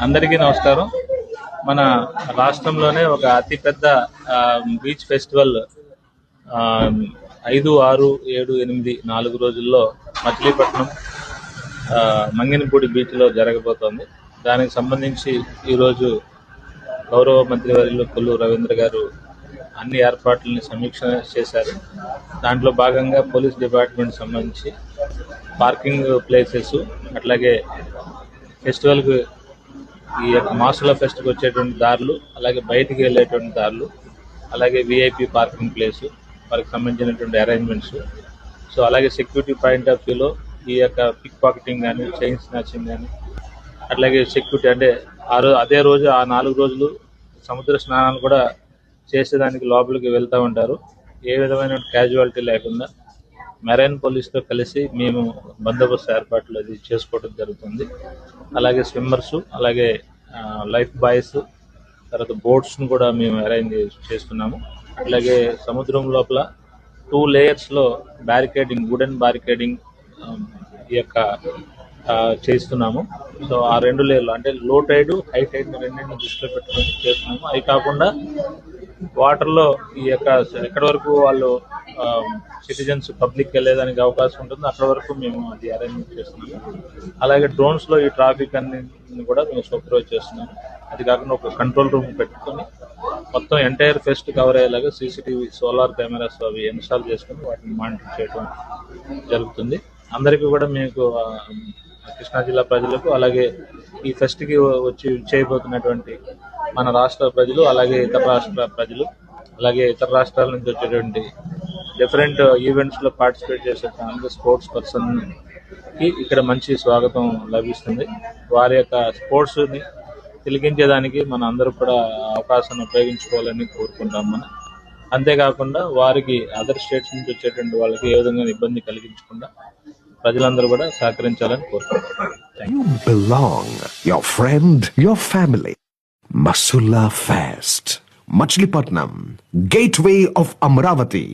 అందరికీ నమస్కారం. మన రాష్ట్రంలోనే ఒక అతిపెద్ద బీచ్ ఫెస్టివల్ 5, 6, 7, 8 4 రోజుల్లో మచిలీపట్నం మంగినపూడి బీచ్లో జరగబోతోంది. దానికి సంబంధించి ఈరోజు గౌరవ మంత్రివర్యులు కొల్లు రవీంద్ర గారు అన్ని ఏర్పాట్లని సమీక్ష చేశారు. దాంట్లో భాగంగా పోలీస్ డిపార్ట్మెంట్ సంబంధించి పార్కింగ్ ప్లేసెస్, అట్లాగే ఫెస్టివల్కి ఈ యొక్క మాసుల ఫెస్ట్కి వచ్చేటువంటి దారులు, అలాగే బయటికి వెళ్ళేటువంటి దారులు, అలాగే విఐపి పార్కింగ్ ప్లేసు, వారికి సంబంధించినటువంటి అరేంజ్మెంట్స్, సో అలాగే సెక్యూరిటీ పాయింట్ ఆఫ్ వ్యూలో ఈ యొక్క పిక్ పాకెటింగ్ కానీ, చైన్ స్నాచింగ్ కానీ, అట్లాగే సెక్యూరిటీ అంటే అదే రోజు ఆ 4 రోజులు సముద్ర స్నానాలు కూడా చేసేదానికి లోపలికి వెళ్తూ ఉంటారు. ఏ విధమైన క్యాజువాలిటీ లేకుండా మెరైన్ పోలీస్తో కలిసి మేము బందోబస్తు ఏర్పాట్లు అది చేసుకోవడం జరుగుతుంది. అలాగే స్విమ్మర్స్, అలాగే లైఫ్ బాయ్స్, తర్వాత బోట్స్ను కూడా మేము అరేంజ్ చేస్తున్నాము. అలాగే సముద్రం లోపల 2 లేయర్స్లో బ్యారికేడింగ్, వుడెన్ బ్యారికేడింగ్ ఈ యొక్క చేస్తున్నాము. సో ఆ 2 లేయర్లు అంటే లో టైడ్, హై టైడ్ రెండింటిని దృష్టిలో పెట్టుకొని చేస్తున్నాము. అవి కాకుండా వాటర్లో ఈ యొక్క ఎక్కడి వరకు వాళ్ళు సిటిజన్స్ పబ్లిక్ వెళ్ళేదానికి అవకాశం ఉంటుందో అక్కడ వరకు మేము అది అరేంజ్మెంట్ చేస్తున్నాము. అలాగే డ్రోన్స్లో ఈ ట్రాఫిక్ అన్నింటిని కూడా మేము సూపర్వైజ్ చేస్తున్నాము. అది కాకుండా ఒక కంట్రోల్ రూమ్ పెట్టుకొని మొత్తం ఎంటైర్ ఫెస్ట్ కవర్ అయ్యేలాగా సీసీటీవీ, సోలార్ కెమెరాస్ అవి ఇన్స్టాల్ చేసుకొని వాటిని మానిటర్ చేయడం జరుగుతుంది. అందరికీ కూడా మీకు కృష్ణా జిల్లా ప్రజలకు, అలాగే ఈ ఫెస్ట్కి వచ్చి చేయబోతున్నటువంటి మన రాష్ట్ర ప్రజలు, అలాగే ఇతర రాష్ట్ర ప్రజలు, అలాగే ఇతర రాష్ట్రాల నుంచి వచ్చేటువంటి డిఫరెంట్ ఈవెంట్స్లో పార్టిసిపేట్ చేసే స్పోర్ట్స్ పర్సన్కి ఇక్కడ మంచి స్వాగతం లభిస్తుంది. వారి యొక్క స్పోర్ట్స్ని తిలకించేదానికి మన అందరూ కూడా అవకాశాన్ని ఉపయోగించుకోవాలని కోరుకుంటాం మనం. అంతేకాకుండా వారికి అదర్ స్టేట్స్ నుంచి వచ్చేటువంటి వాళ్ళకి ఏ విధంగా ఇబ్బంది కలిగించకుండా ప్రజలందరూ కూడా సహకరించాలని కోరుకుంటున్నాం. You belong, your friend, your family. Masula Fest, Machilipatnam, Gateway of Amravati.